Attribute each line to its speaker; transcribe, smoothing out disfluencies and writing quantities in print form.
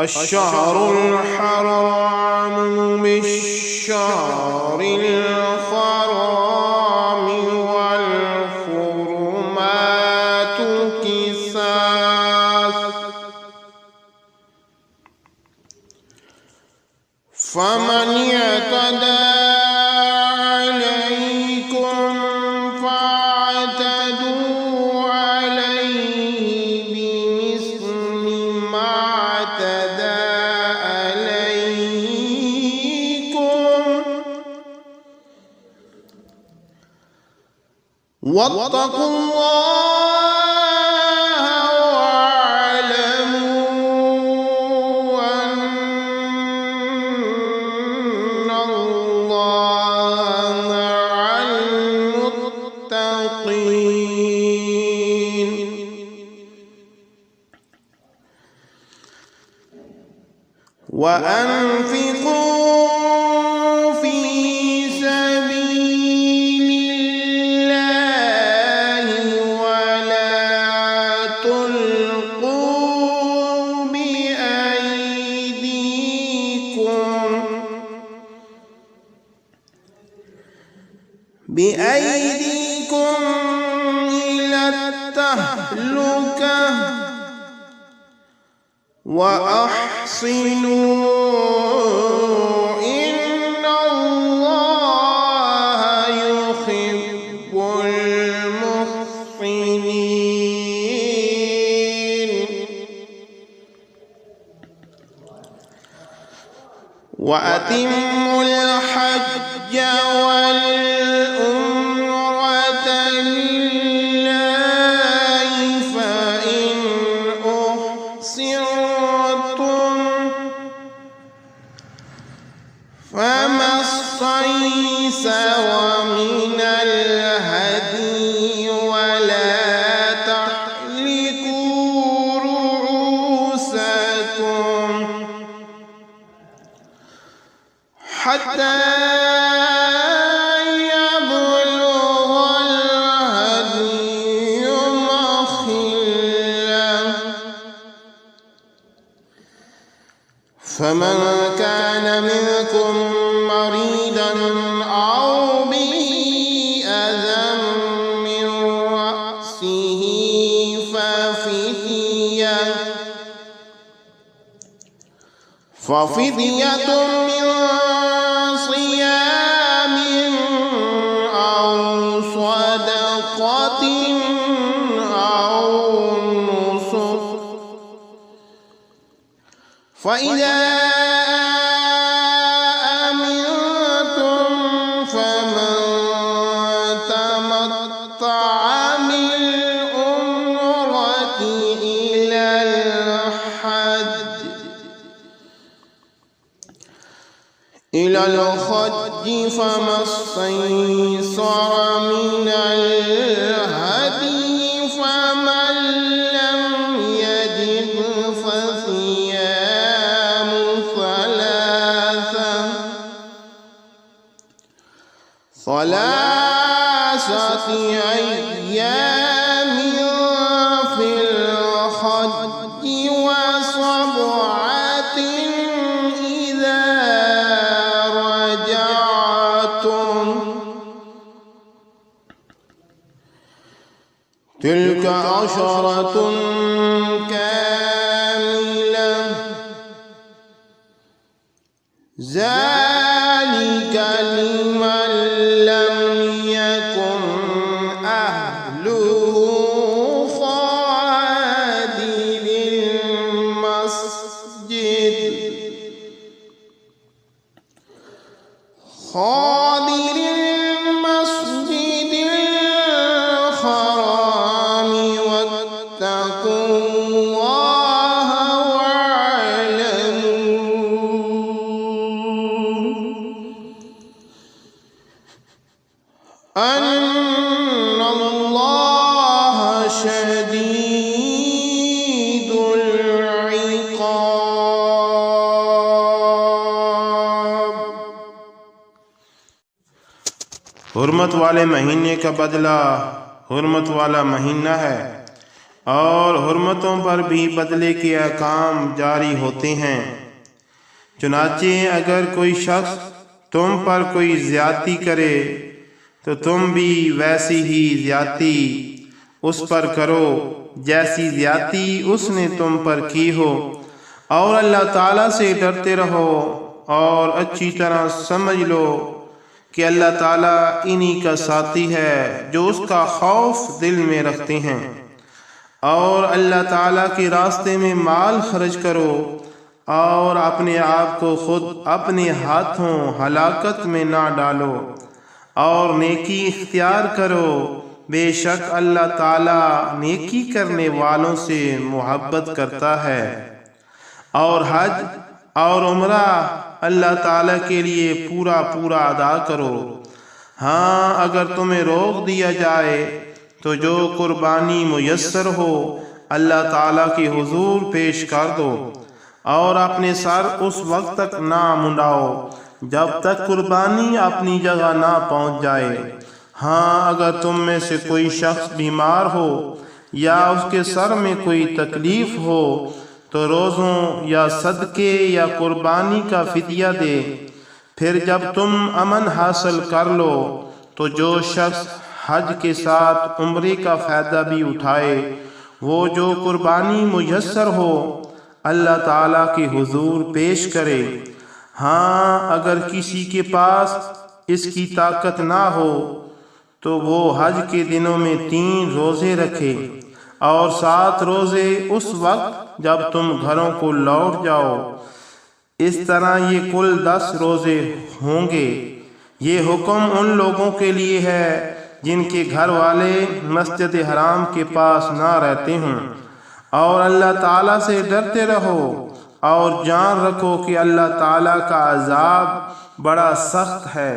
Speaker 1: الشهر الحرام بالشهر الحرام والحرمات قصاص فمن اعتدى عليكم فاعتدوا عليه بمثل ما اعتدى عليكم واتقوا الله واعلموا أن الله مع المتقين وأنفقوا في سبيل الله ولا تلقوا بأيديكم إلى التهلكة وأحسنوا إن الله يحب المحسنين وأتموا الحج والعمرة لله فإن أحصرتم فما استيسر من الهدي ولا تحلقوا رؤوسكم حتى يبلغ الهدي محله فمن كان منكم مريضا أو به أذى من رأسه ففدية من صيام أو صدقة أو نسك فإذا أمنتم فمن تمتع بالعمرة إلى الحج فما استيسر من الهدي فمن لم يجد فصيام ثلاثة أيام في الحج وسبعة إذا رجعتم تلك عشرة كاملة ذلك لمن لم يكن أهله حاضر المسجد الحرام واتقوا الله واعلموا أن الله شديد العقاب हुर्मत वाले महीने का बदला हुर्मत वाला महीना है
Speaker 2: اور حرمتوں پر بھی بدلے کے احکام جاری ہوتے ہیں۔ چنانچہ اگر کوئی شخص تم پر کوئی زیادتی کرے تو تم بھی ویسی ہی زیادتی اس پر کرو جیسی زیادتی اس نے تم پر کی ہو، اور اللہ تعالیٰ سے ڈرتے رہو اور اچھی طرح سمجھ لو کہ اللہ تعالیٰ انہی کا ساتھی ہے جو اس کا خوف دل میں رکھتے ہیں۔ اور اللہ تعالیٰ کے راستے میں مال خرچ کرو اور اپنے آپ کو خود اپنے ہاتھوں ہلاکت میں نہ ڈالو، اور نیکی اختیار کرو، بے شک اللہ تعالیٰ نیکی کرنے والوں سے محبت کرتا ہے۔ اور حج اور عمرہ اللہ تعالیٰ کے لیے پورا پورا ادا کرو۔ ہاں اگر تمہیں روک دیا جائے تو جو قربانی میسر ہو اللہ تعالیٰ کے حضور پیش کر دو، اور اپنے سر اس وقت تک نہ منڈاؤ جب تک قربانی اپنی جگہ نہ پہنچ جائے۔ ہاں اگر تم میں سے کوئی شخص بیمار ہو یا اس کے سر میں کوئی تکلیف ہو تو روزوں یا صدقے یا قربانی کا فدیہ دے۔ پھر جب تم امن حاصل کر لو تو جو شخص حج کے ساتھ عمرے کا فائدہ بھی اٹھائے وہ جو قربانی میسر ہو اللہ تعالیٰ کے حضور پیش کرے۔ ہاں اگر کسی کے پاس اس کی طاقت نہ ہو تو وہ حج کے دنوں میں 3 روزے رکھے اور 7 روزے اس وقت جب تم گھروں کو لوٹ جاؤ، اس طرح یہ کل 10 روزے ہوں گے۔ یہ حکم ان لوگوں کے لیے ہے جن کے گھر والے مسجد حرام کے پاس نہ رہتے ہوں، اور اللہ تعالیٰ سے ڈرتے رہو اور جان رکھو کہ اللہ تعالیٰ کا عذاب بڑا سخت ہے۔